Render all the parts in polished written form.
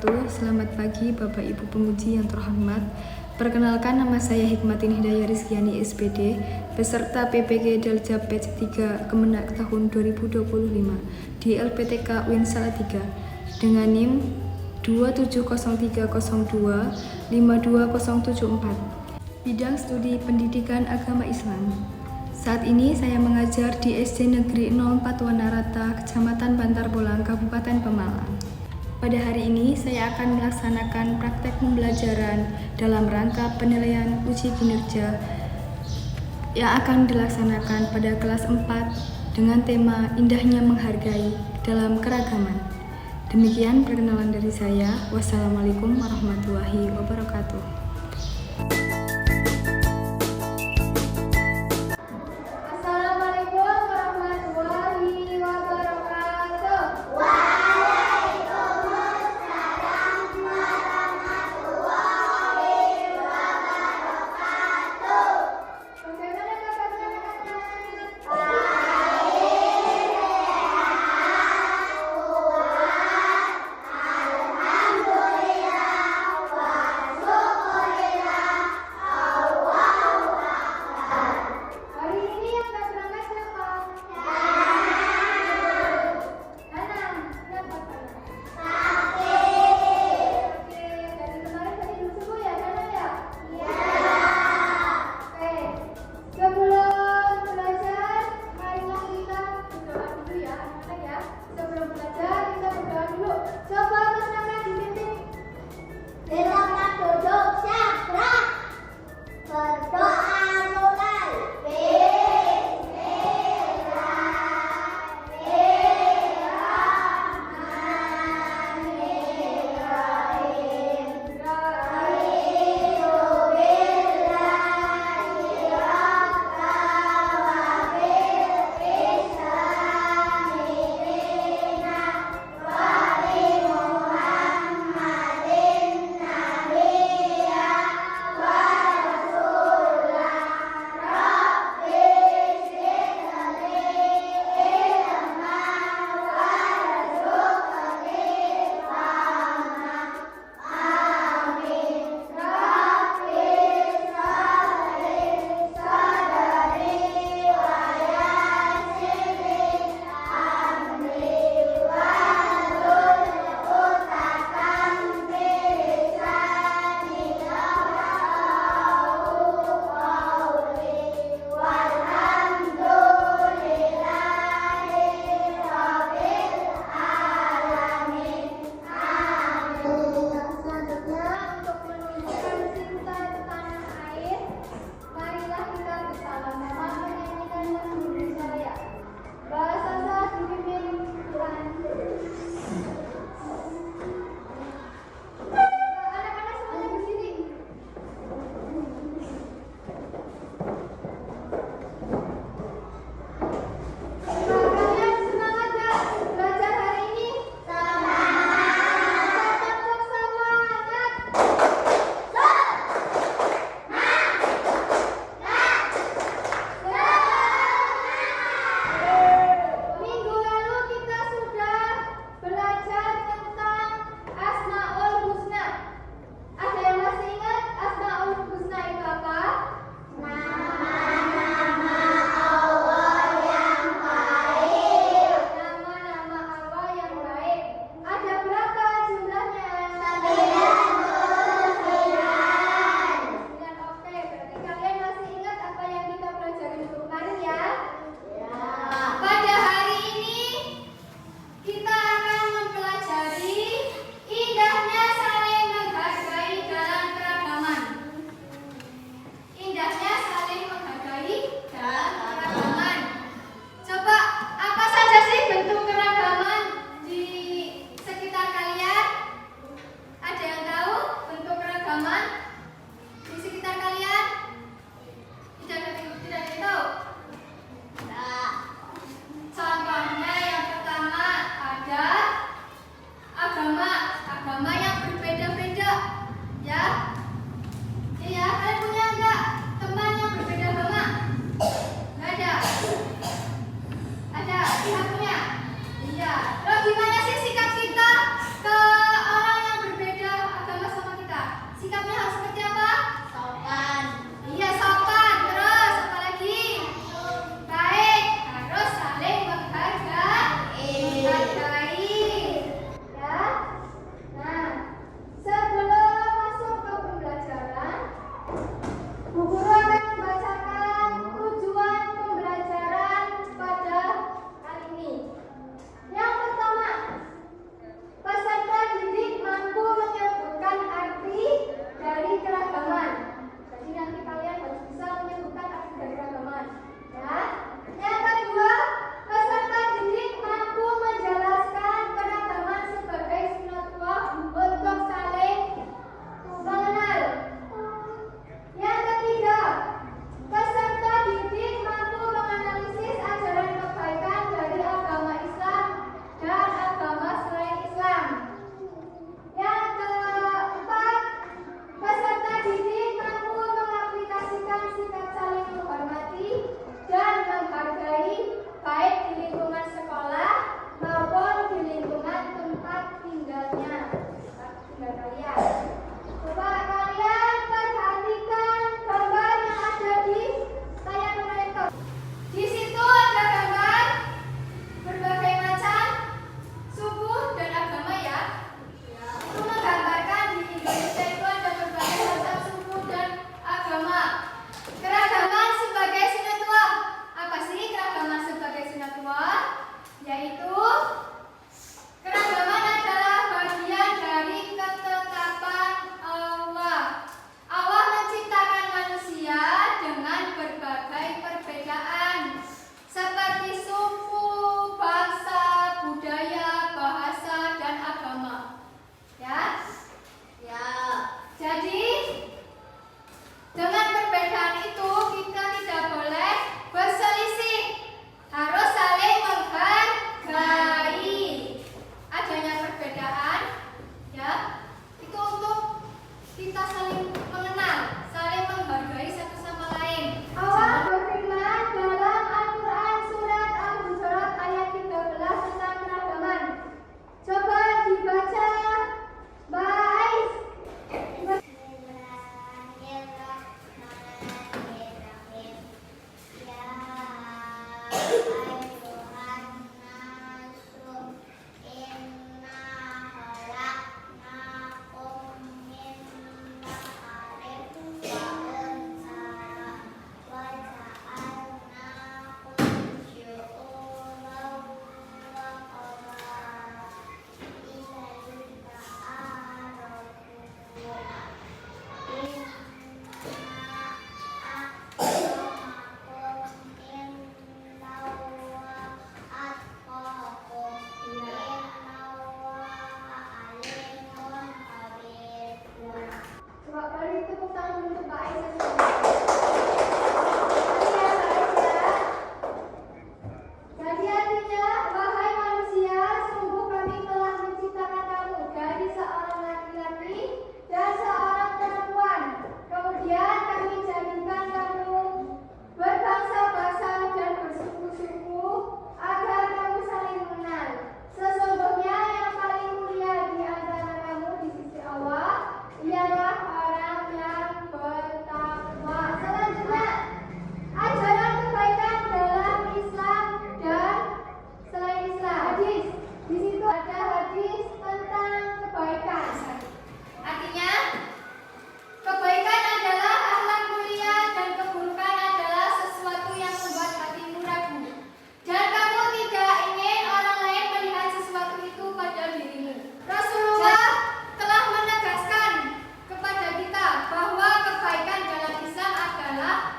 wabarakatuh. Selamat pagi Bapak Ibu penguji yang terhormat. Perkenalkan, nama saya Hikmatin Hidayah Rizkyani SPD, peserta PPG Dalja Batch 3 Kemenak tahun 2025 di LPTK UIN Salatiga dengan NIM 270302 52074. Bidang Studi Pendidikan Agama Islam. Saat ini saya mengajar di SD Negeri 04 Wanarata, Kecamatan Bantar Bolang, Kabupaten Pemalang. Pada hari ini saya akan melaksanakan praktek pembelajaran dalam rangka penilaian uji kinerja yang akan dilaksanakan pada kelas 4 dengan tema Indahnya Menghargai dalam Keragaman. Demikian perkenalan dari saya. Wassalamualaikum warahmatullahi wabarakatuh.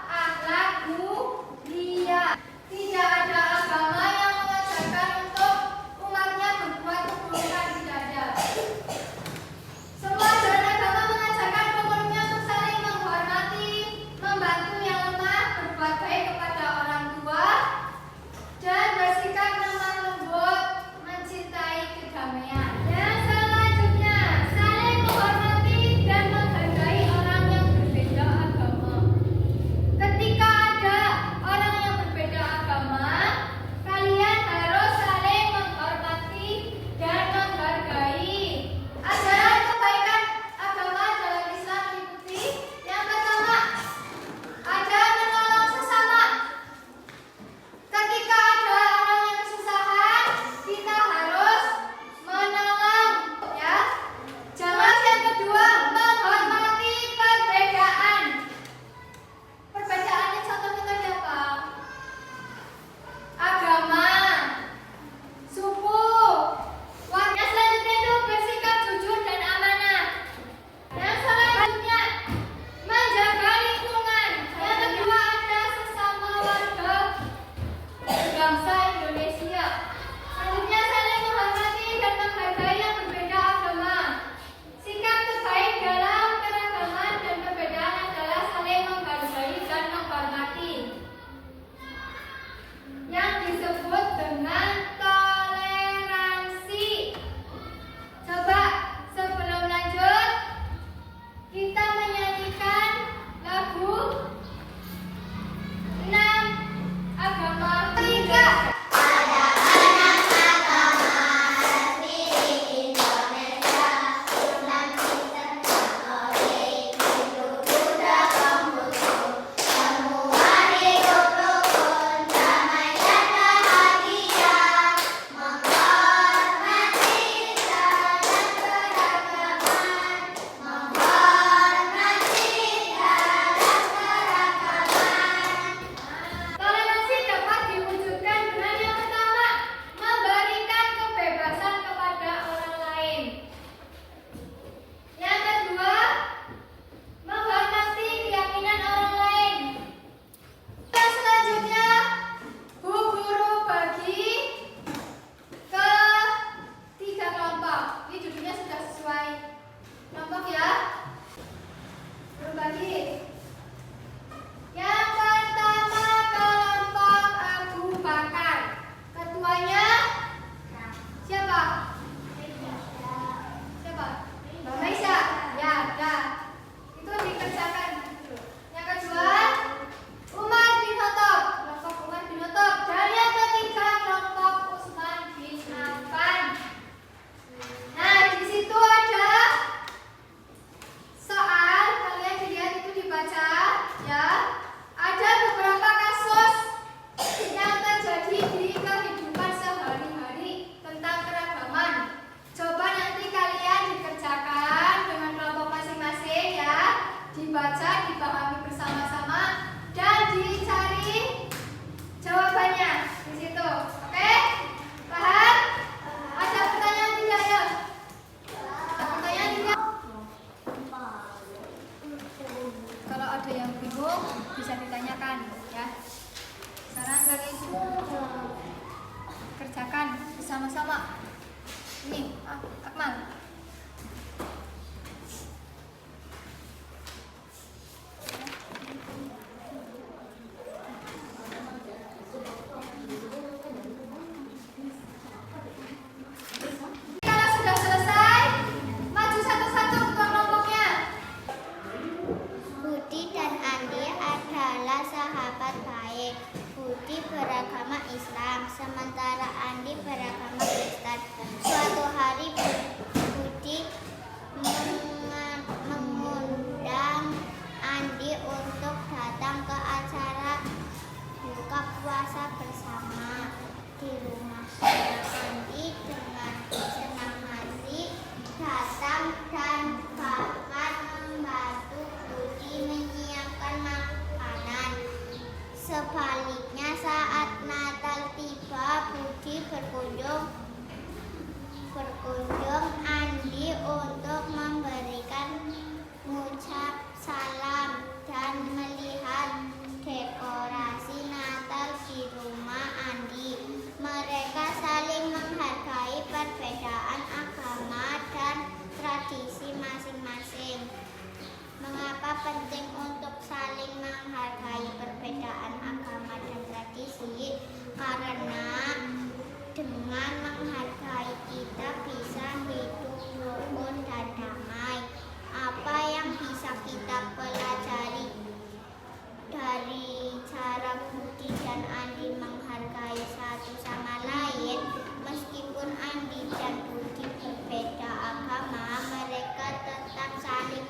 akhlak mulia. Tidak ada agama yang mengajarkan untuk umatnya berbuat keburukan, tidak ada. Semua ajaran agama mengajarkan pemeluknya untuk saling menghormati, membantu yang lemah, berbuat baik kepada orang tua, dan bersikap lemah lembut, mencintai kedamaian. Yang selanjutnya, saling menghormati dan menghargai orang yang berbeda agama. Ketika ada orang yang berbeda agama, kalian harus saling menghormati dan menghargai. Ajaran kebaikan agama dalam Islam meliputi yang pertama, ada menolong sesama. Ketika ada orang yang kesusahan, kita harus menolong, ya. Jangan. Yang kedua, menghormati perbedaan. Perbedaannya contohnya tadi apa? Agama, suku, warna. Selanjutnya itu bersikap jujur dan amanah. Yang selanjutnya, menjaga lingkungan. Yang kedua, ada sesama warga bangsa Indonesia. Selanjutnya, saling menghormati dan menghargai yang berbeda agama. Sikap terbaik dalam keragaman dan perbedaan adalah saling menghargai dan menghormati, yang disebut dengan toleransi. Coba sebelum lanjut, kita menyanyikan lagu 6 agama. 3. Toleransi dapat diwujudkan dengan yang pertama, memberikan kebebasan kepada orang lain. Yang kedua, menghormati keyakinan orang lain. Yang selanjutnya, Bu Guru bagi ke 3 kelompok. Ini duduknya sudah sesuai kelompok, ya. Berbagi. Yang pertama, kelompok Abu Bakar. Ketuanya siapa? Siapa? Mbak Maisha. Ya, dah. Itu dikerjakan dulu. Yang kedua, Umar bin Khattab. Kelompok Umar bin Khattab. Dan yang ketiga, kelompok Utsman bin Affan. Nah, di situ ada soal, kalian dilihat itu dibaca, ya. Ada beberapa kasus yang terjadi di kehidupan sehari-hari tentang keragaman. Coba nanti kalian dikerjakan dengan kelompok masing-masing, ya. Dibaca, dipahami bersama-sama, dan dicari jawabannya di situ. Oke? Paham? Ada pertanyaan tidak, ya? Ada pertanyaan tidak? Kalau ada yang bingung bisa ditanyakan, ya. Sekarang kalian kerjakan bersama-sama. Ini, Akmal. Kalau sudah selesai, maju satu-satu ke kelompoknya. Budi dan Andi adalah sahabat baik. Budi beragama Islam, sementara Andi beragama Kristen. Suatu hari Budi mengundang Andi untuk datang ke acara buka puasa bersama di rumahnya. Andi dengan senang hati datang dan bahkan membantu Budi menyiapkan makanan. Sebaliknya saat Natal tiba, Budi berkunjung Andi untuk memberikan ngucap salam dan melihat satu sama lain. Meskipun Andi dan Budi berbeda agama, mereka tetap saling